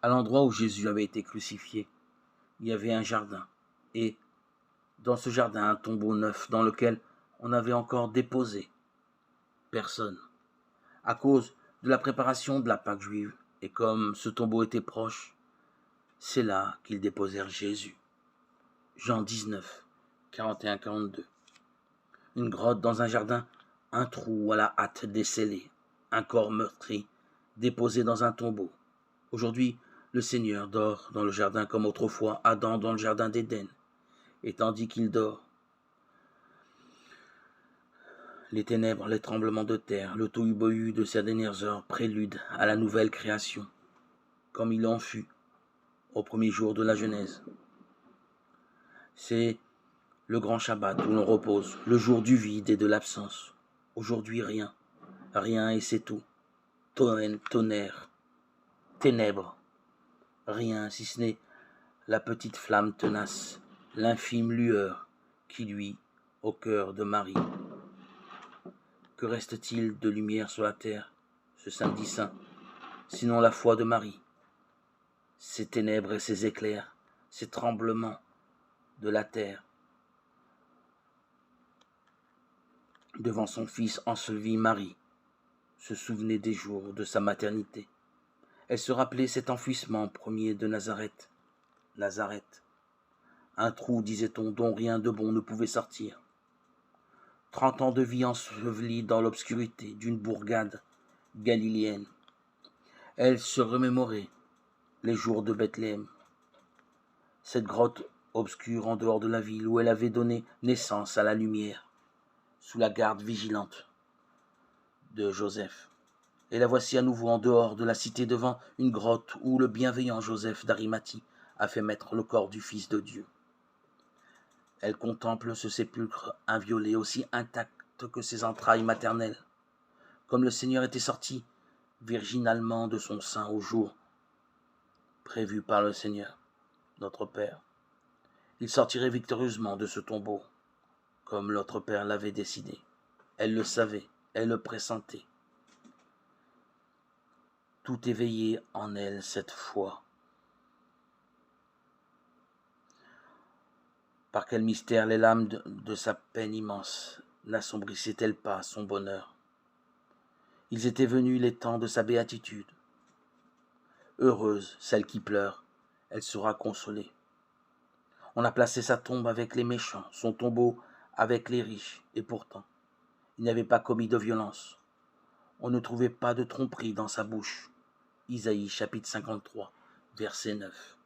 À l'endroit où Jésus avait été crucifié, il y avait un jardin, et dans ce jardin un tombeau neuf dans lequel on avait encore déposé personne, à cause de la préparation de la Pâque juive, et comme ce tombeau était proche, c'est là qu'ils déposèrent Jésus. Jean 19, 41-42. Une grotte dans un jardin, un trou à la hâte descellé, un corps meurtri, déposé dans un tombeau. Aujourd'hui, le Seigneur dort dans le jardin comme autrefois Adam dans le jardin d'Éden. Et tandis qu'il dort, les ténèbres, les tremblements de terre, le tohu-bohu de ces dernières heures préludent à la nouvelle création, comme il en fut au premier jour de la Genèse. C'est le grand Shabbat où l'on repose, le jour du vide et de l'absence. Aujourd'hui, rien, rien et c'est tout. Tonnerre, ténèbres, rien si ce n'est la petite flamme tenace, l'infime lueur qui luit au cœur de Marie. Que reste-t-il de lumière sur la terre, ce samedi saint, sinon la foi de Marie, ces ténèbres et ces éclairs, ces tremblements de la terre, devant son fils enseveli Marie, se souvenait des jours de sa maternité. Elle se rappelait cet enfouissement premier de Nazareth. Nazareth, un trou, disait-on, dont rien de bon ne pouvait sortir. 30 ans de vie ensevelie dans l'obscurité d'une bourgade galiléenne. Elle se remémorait les jours de Bethléem, cette grotte obscure en dehors de la ville où elle avait donné naissance à la lumière, sous la garde vigilante de Joseph. Et la voici à nouveau en dehors de la cité devant une grotte où le bienveillant Joseph d'Arimathie a fait mettre le corps du Fils de Dieu. Elle contemple ce sépulcre inviolé, aussi intact que ses entrailles maternelles, comme le Seigneur était sorti virginalement de son sein au jour prévu par le Seigneur, notre Père. Il sortirait victorieusement de ce tombeau, comme notre Père l'avait décidé. Elle le savait, elle le pressentait. Tout éveillait en elle cette foi. Par quel mystère les lames de sa peine immense n'assombrissaient-elles pas son bonheur? Ils étaient venus les temps de sa béatitude. Heureuse celle qui pleure, elle sera consolée. On a placé sa tombe avec les méchants, son tombeau avec les riches, et pourtant, il n'avait pas commis de violence. On ne trouvait pas de tromperie dans sa bouche. Isaïe chapitre 53, verset 9.